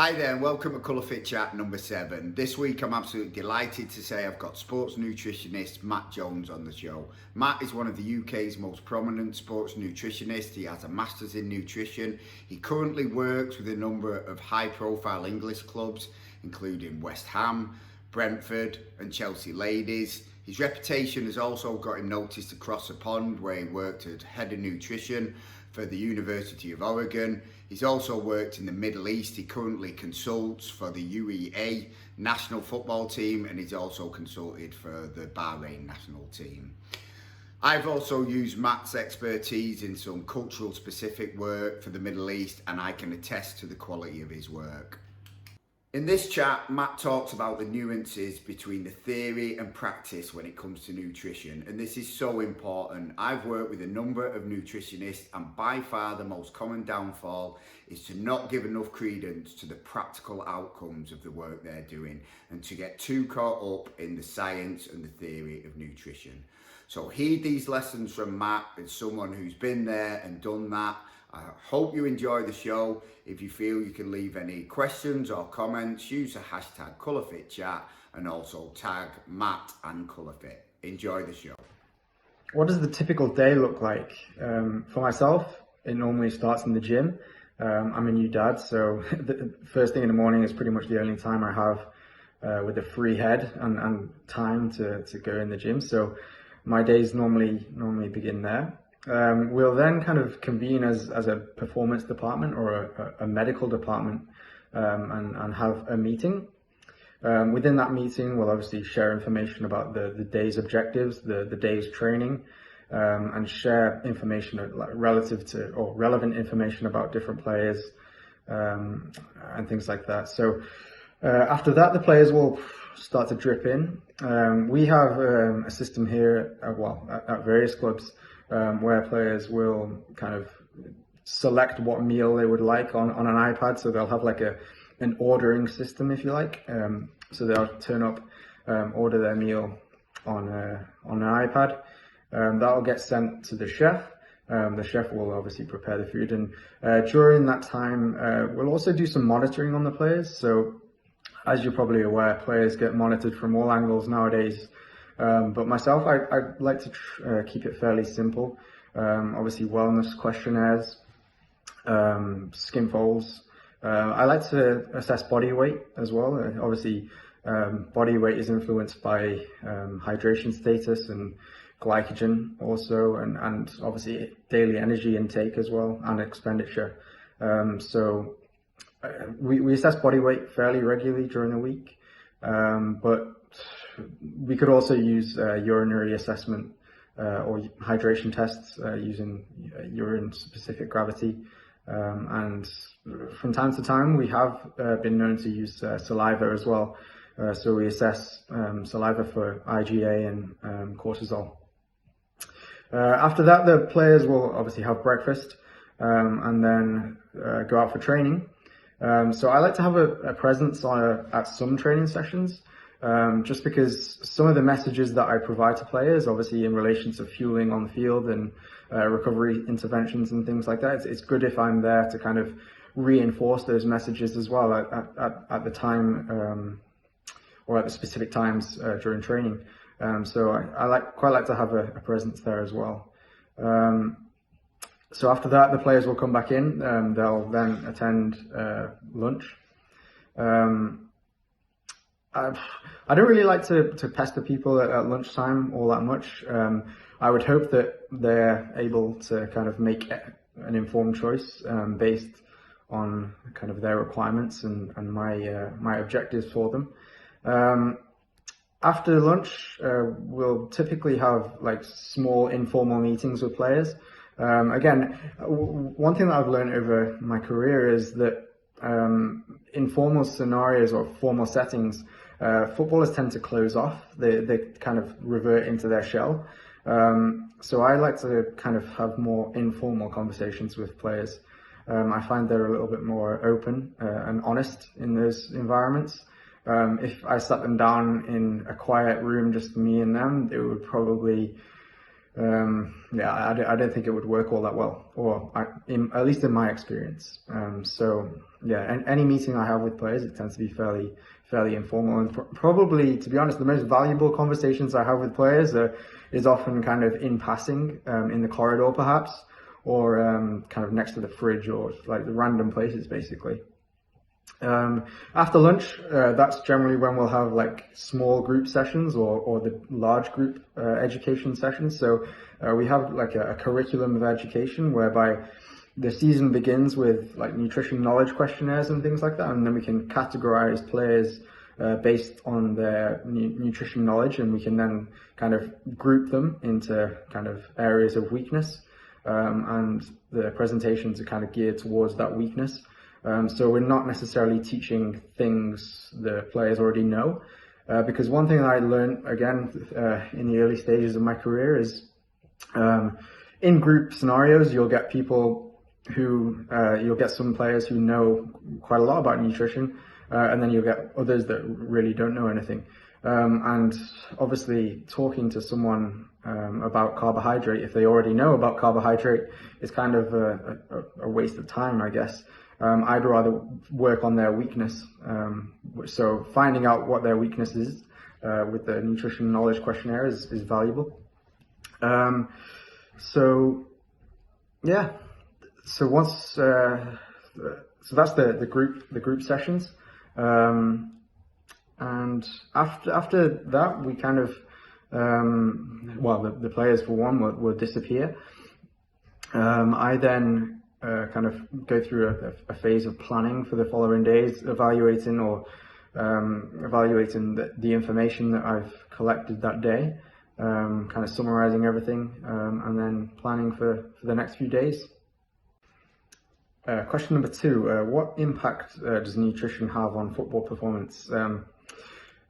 Hi there and welcome to Colour Fit Chat number 7. This week I'm absolutely delighted to say I've got sports nutritionist Matt Jones on the show. Matt is one of the UK's most prominent sports nutritionists. He has a Masters in Nutrition. He currently works with a number of high profile English clubs including West Ham, Brentford and Chelsea Ladies. His reputation has also got him noticed across the pond where he worked as head of nutrition for the University of Oregon. He's also worked in the Middle East. He currently consults for the UEA national football team and he's also consulted for the Bahrain national team. I've also used Matt's expertise in some cultural specific work for the Middle East and I can attest to the quality of his work. In this chat, Matt talks about the nuances between the theory and practice when it comes to nutrition, and this is so important. I've worked with a number of nutritionists and by far the most common downfall is to not give enough credence to the practical outcomes of the work they're doing and to get too caught up in the science and the theory of nutrition. So heed these lessons from Matt as someone who's been there and done that. I hope you enjoy the show. If you feel you can leave any questions or comments, use the hashtag ColourFitChat and also tag Matt and ColourFit. Enjoy the show. What does the typical day look like? For myself, it normally starts in the gym. I'm a new dad, so the first thing in the morning is pretty much the only time I have with a free head and time to go in the gym. So my days normally begin there. We'll then kind of convene as a performance department or a medical department and have a meeting. Within that meeting, we'll obviously share information about the day's objectives, the day's training, and share information relative to or relevant information about different players and things like that. So after that, the players will start to drip in. We have a system here, at various clubs, where players will kind of select what meal they would like on an iPad. So they'll have like an ordering system, if you like. So they'll turn up, order their meal on an iPad. That'll get sent to the chef. The chef will obviously prepare the food. And during that time, we'll also do some monitoring on the players. So as you're probably aware, players get monitored from all angles nowadays. But myself, I like to keep it fairly simple. Obviously, wellness questionnaires, skin folds. I like to assess body weight as well. Obviously, body weight is influenced by hydration status and glycogen also, and obviously daily energy intake as well and expenditure. So we assess body weight fairly regularly during the week, but we could also use urinary assessment or hydration tests using urine-specific gravity. And from time to time, we have been known to use saliva as well. So we assess saliva for IgA and cortisol. After that, the players will obviously have breakfast and then go out for training. So I like to have a presence at some training sessions. Just because some of the messages that I provide to players, obviously in relation to fueling on the field and recovery interventions and things like that, it's good if I'm there to kind of reinforce those messages as well at the time or at the specific times during training. So I quite like to have a presence there as well. So after that, the players will come back in. They'll then attend lunch. I don't really like to pester people at lunchtime all that much. I would hope that they're able to kind of make an informed choice based on kind of their requirements and my objectives for them. After lunch, we'll typically have like small informal meetings with players. Again, one thing that I've learned over my career is that informal scenarios or formal settings, footballers tend to close off. They kind of revert into their shell. So I like to kind of have more informal conversations with players. I find they're a little bit more open and honest in those environments. If I sat them down in a quiet room, just me and them, it would probably Yeah, I don't think it would work all that well, or at least in my experience. So yeah, and any meeting I have with players, it tends to be fairly informal, and probably, to be honest, the most valuable conversations I have with players is often kind of in passing, in the corridor perhaps, or kind of next to the fridge, or like the random places basically. After lunch, that's generally when we'll have like small group sessions, or the large group education sessions. So we have like a curriculum of education whereby the season begins with like nutrition knowledge questionnaires and things like that, and then we can categorize players based on their nutrition knowledge, and we can then kind of group them into kind of areas of weakness, and the presentations are kind of geared towards that weakness. So we're not necessarily teaching things the players already know, because one thing I learned again in the early stages of my career is in group scenarios you'll get people who you'll get some players who know quite a lot about nutrition, and then you'll get others that really don't know anything. And obviously talking to someone about carbohydrate, if they already know about carbohydrate, is kind of a waste of time, I guess. I'd rather work on their weakness. So finding out what their weakness is with the nutrition knowledge questionnaire is valuable. So yeah, so once so that's the group sessions, and after that we kind of well, the players for one will disappear. I then kind of go through a phase of planning for the following days, evaluating the information that I've collected that day, kind of summarizing everything, and then planning for the next few days. Question number 2, what impact does nutrition have on football performance?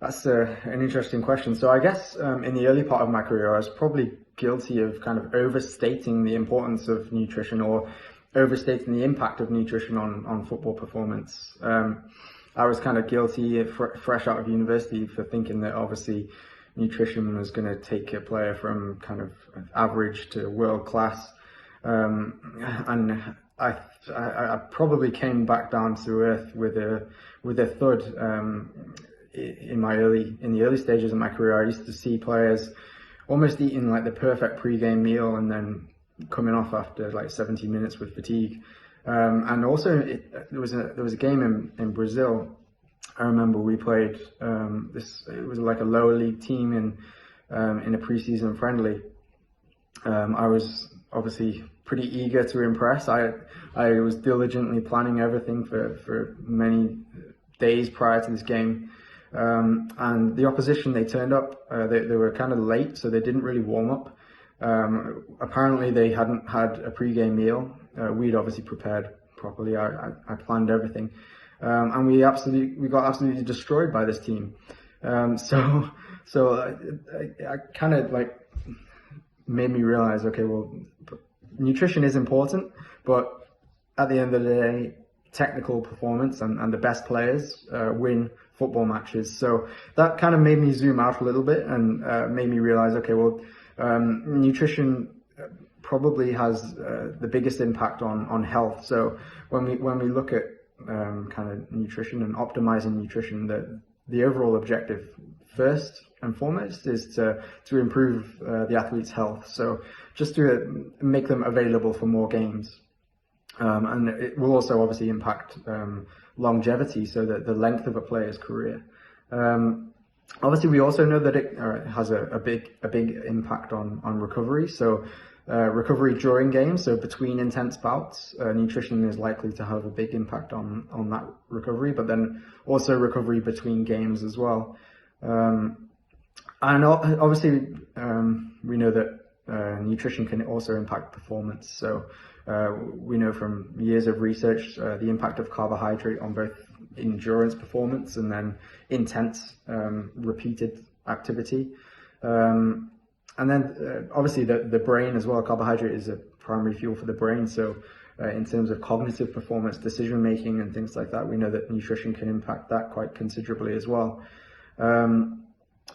That's an interesting question. So I guess in the early part of my career, I was probably guilty of kind of overstating the importance of nutrition, or overstating the impact of nutrition on football performance. I was kind of guilty, fresh out of university, for thinking that obviously nutrition was going to take a player from kind of average to world class. And I probably came back down to earth with a thud. In the early stages of my career, I used to see players almost eating like the perfect pre-game meal and then coming off after like 70 minutes with fatigue. And also there was a game in Brazil. I remember we played it was like a lower league team in a preseason friendly. I was obviously pretty eager to impress. I was diligently planning everything for many days prior to this game. And the opposition, they turned up, they were kind of late, so they didn't really warm up. Apparently they hadn't had a pre-game meal. We'd obviously prepared properly. I planned everything. And we got absolutely destroyed by this team. So I kind of like made me realize, okay, well, nutrition is important, but at the end of the day, technical performance and the best players win football matches. So that kind of made me zoom out a little bit and made me realize, okay, well, nutrition probably has the biggest impact on health. So when we look at kind of nutrition and optimizing nutrition, the overall objective first and foremost is to improve the athlete's health. So just to make them available for more games. And it will also obviously impact longevity, so that the length of a player's career. Obviously, we also know that it has a big impact on recovery. So recovery during games, so between intense bouts, nutrition is likely to have a big impact on that recovery. But then also recovery between games as well. And obviously, we know that nutrition can also impact performance. So we know from years of research the impact of carbohydrate on both endurance performance and then intense repeated activity. And then obviously the brain as well. Carbohydrate is a primary fuel for the brain. So in terms of cognitive performance, decision making and things like that, we know that nutrition can impact that quite considerably as well.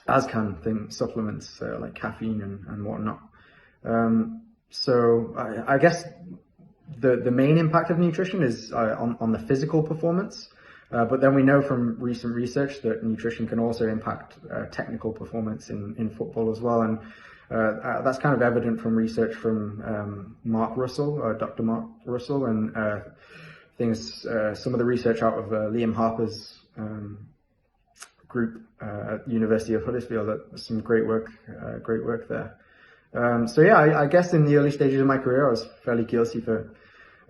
As can supplements like caffeine and whatnot. I guess the main impact of nutrition is on the physical performance. But then we know from recent research that nutrition can also impact technical performance in football as well. And that's kind of evident from research from Mark Russell, Dr. Mark Russell, and some of the research out of Liam Harper's group at University of Huddersfield. Some great work there. I guess in the early stages of my career, I was fairly guilty for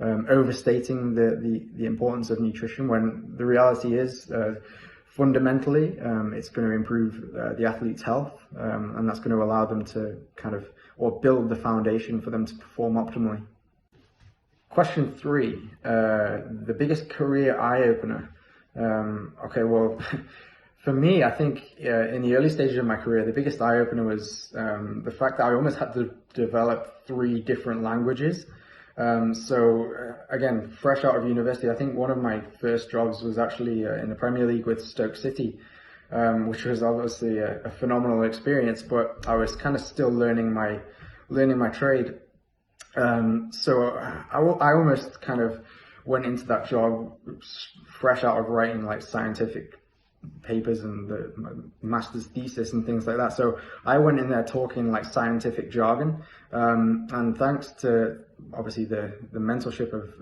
overstating the importance of nutrition, when the reality is fundamentally it's going to improve the athlete's health, and that's going to allow them to build the foundation for them to perform optimally. Question 3, the biggest career eye-opener. For me, I think in the early stages of my career, the biggest eye-opener was the fact that I almost had to develop 3 different languages. Again, fresh out of university, I think one of my first jobs was actually in the Premier League with Stoke City, which was obviously a phenomenal experience, but I was kind of still learning my trade. I almost kind of went into that job fresh out of writing like scientific papers and the master's thesis and things like that. So I went in there talking like scientific jargon, and thanks to obviously the mentorship of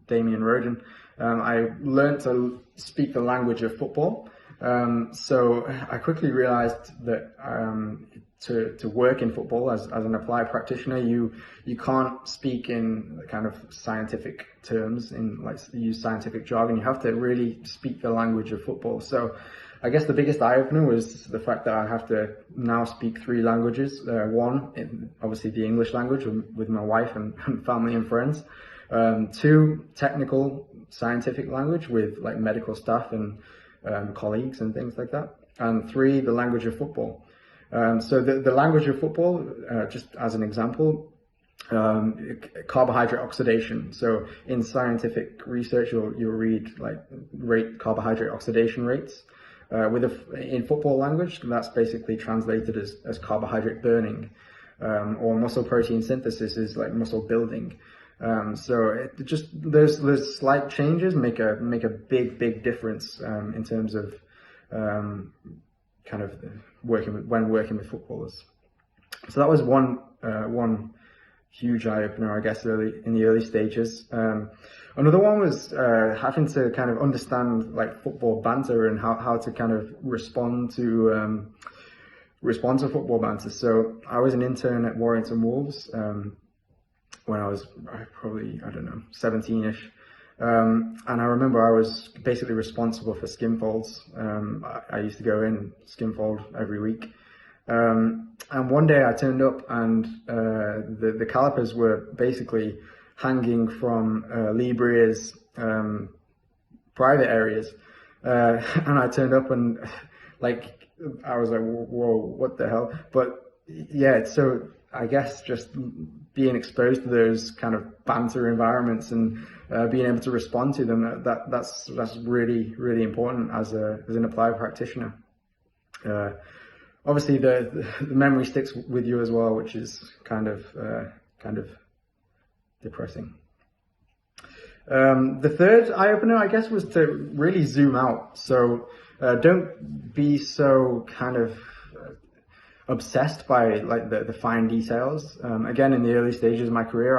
Damien Roden, I learned to speak the language of football. So I quickly realized that to work in football as an applied practitioner, you can't speak in kind of scientific terms, in like use scientific jargon. You have to really speak the language of football. So I guess the biggest eye-opener was the fact that I have to now speak 3 languages. One, obviously the English language with my wife and family and friends. 2, technical scientific language with like medical staff and colleagues and things like that. And 3, the language of football. So the language of football, just as an example, carbohydrate oxidation. So in scientific research, you'll rate carbohydrate oxidation rates. In football language, that's basically translated as carbohydrate burning, or muscle protein synthesis is like muscle building. There's slight changes make a big difference in terms of working with footballers. So that was one huge eye opener, I guess, in the early stages. Another one was having to kind of understand like football banter and how to kind of respond to football banter. So I was an intern at Warrington Wolves when I was probably, 17ish. And I remember I was basically responsible for skin folds. I used to go in skin fold every week. And one day I turned up and the calipers were basically hanging from Lee Breer's private areas. And I turned up and I was like, whoa, what the hell? But yeah, so I guess just being exposed to those kind of banter environments and being able to respond to them, that's really, really important as an applied practitioner. Obviously the memory sticks with you as well, which is kind of depressing. The third eye opener, I guess, was to really zoom out. So don't be so kind of obsessed by like the fine details. Again, in the early stages of my career,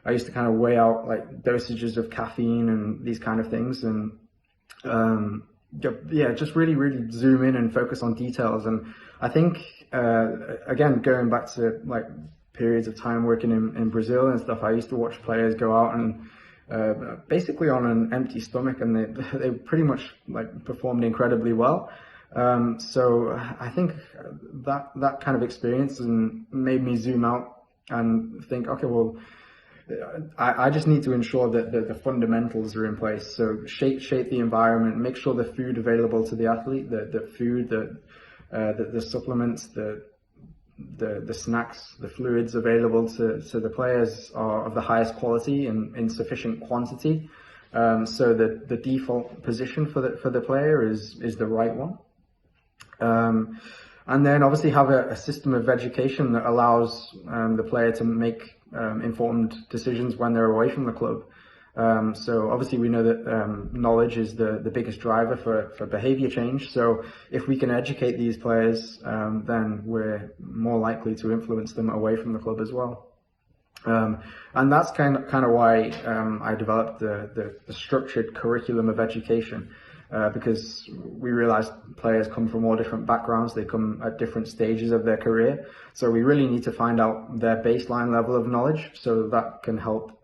I used to kind of weigh out like dosages of caffeine and these kind of things, and just really zoom in and focus on details. And I think again, going back to like periods of time working in Brazil and stuff, I used to watch players go out and basically on an empty stomach, and they pretty much like performed incredibly well. So I think that kind of experience made me zoom out and think, okay, well, I just need to ensure that the fundamentals are in place. So shape the environment, make sure the food available to the athlete, the food, the supplements, the snacks, the fluids available to the players are of the highest quality and in sufficient quantity. So the default position for the player is the right one. And then obviously have a system of education that allows the player to make informed decisions when they're away from the club. So obviously we know that knowledge is the biggest driver for behavior change. So if we can educate these players, then we're more likely to influence them away from the club as well. And that's kind of why I developed the structured curriculum of education. Because we realize players come from all different backgrounds, they come at different stages of their career. So we really need to find out their baseline level of knowledge so that can help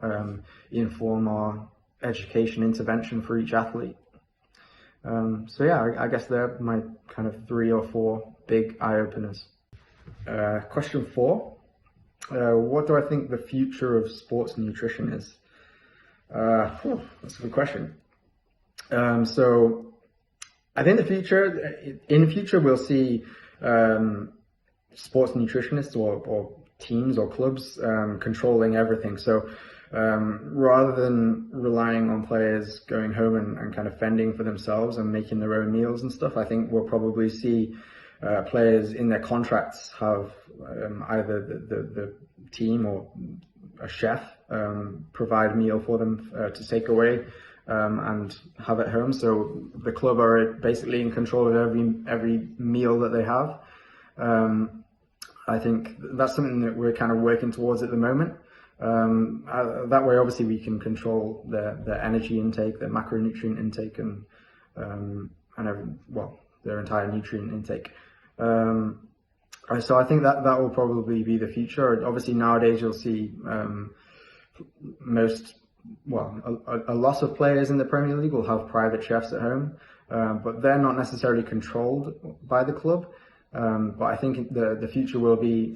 inform our education intervention for each athlete. So yeah, I guess they're my kind of 3 or 4 big eye-openers. Question 4. What do I think the future of sports nutrition is? That's a good question. So I think in the future we'll see sports nutritionists or teams or clubs controlling everything. So rather than relying on players going home and kind of fending for themselves and making their own meals and stuff, I think we'll probably see players in their contracts have either the team or a chef provide a meal for them to take away and have at home. So the club are basically in control of every meal that they have. I think that's something that we're kind of working towards at the moment. That way, obviously, we can control their energy intake, their macronutrient intake, and their entire nutrient intake. So I think that will probably be the future. Obviously, nowadays you'll see a lot of players in the Premier League will have private chefs at home, but they're not necessarily controlled by the club. But I think the future will be,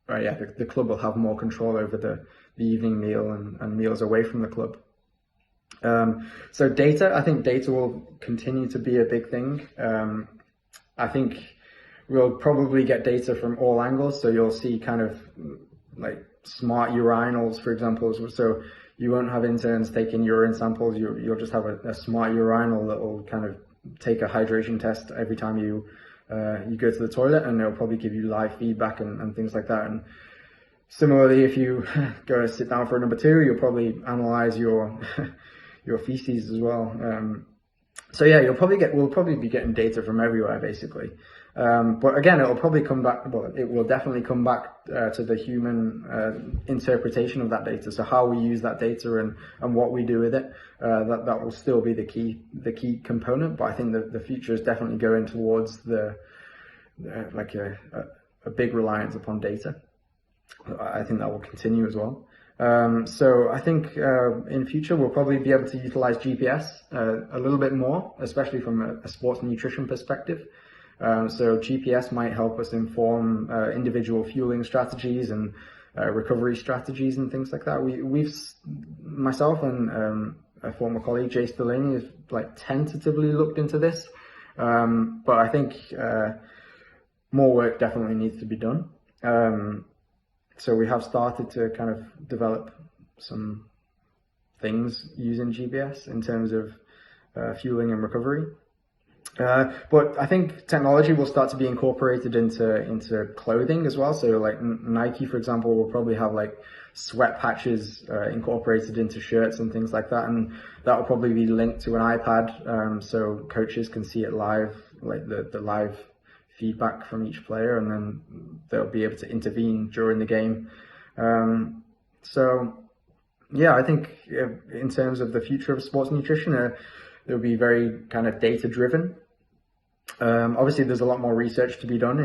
the club will have more control over the evening meal and meals away from the club. So I think data will continue to be a big thing. I think we'll probably get data from all angles. So you'll see kind of like smart urinals, for example. So you won't have interns taking urine samples. You'll just have a smart urinal that will kind of take a hydration test every time you go to the toilet, and it'll probably give you live feedback and things like that. And similarly, if you go sit down for number 2, you'll probably analyze your feces as well. So yeah, we'll probably be getting data from everywhere basically. But again, it will definitely come back to the human interpretation of that data. So how we use that data and what we do with it, that will still be the key component. But I think the future is definitely going towards a big reliance upon data. I think that will continue as well. So I think in future we'll probably be able to utilize GPS a little bit more, especially from a sports nutrition perspective. So GPS might help us inform individual fueling strategies and recovery strategies and things like that. Myself and a former colleague, Jace Delaney, have tentatively looked into this, but I think more work definitely needs to be done. So we have started to kind of develop some things using GPS in terms of fueling and recovery. But I think technology will start to be incorporated into clothing as well. So like Nike, for example, will probably have like sweat patches incorporated into shirts and things like that. And that will probably be linked to an iPad, so coaches can see it live, like the live feedback from each player, and then they'll be able to intervene during the game. So yeah, I think in terms of the future of sports nutrition, it'll be very kind of data driven. Obviously there's a lot more research to be done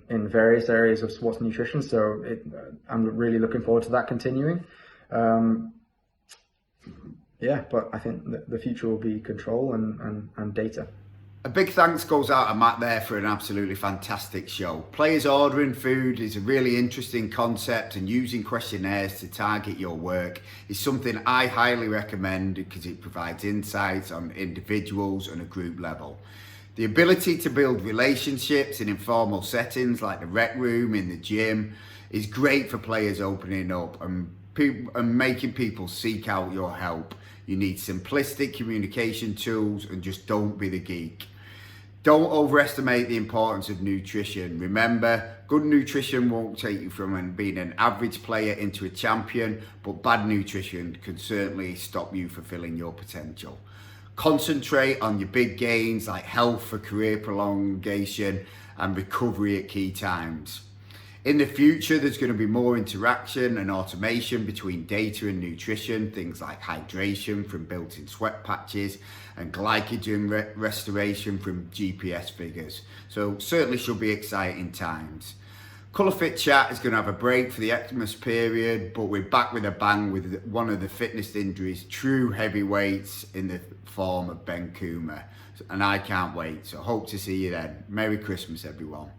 in various areas of sports nutrition, so I'm really looking forward to that continuing. But I think the future will be control and data. A big thanks goes out to Matt there for an absolutely fantastic show. Players ordering food is a really interesting concept, and using questionnaires to target your work is something I highly recommend because it provides insights on individuals and a group level. The ability to build relationships in informal settings like the rec room, in the gym, is great for players opening up and making people seek out your help. You need simplistic communication tools and just don't be the geek. Don't overestimate the importance of nutrition. Remember, good nutrition won't take you from being an average player into a champion, but bad nutrition can certainly stop you fulfilling your potential. Concentrate on your big gains like health for career prolongation and recovery at key times. In the future, there's going to be more interaction and automation between data and nutrition, things like hydration from built-in sweat patches and glycogen restoration from GPS figures. So certainly should be exciting times. Colour Fit Chat is going to have a break for the Xmas period, but we're back with a bang with one of the fitness injuries, true heavyweights in the form of Ben Coomer. And I can't wait. So hope to see you then. Merry Christmas, everyone.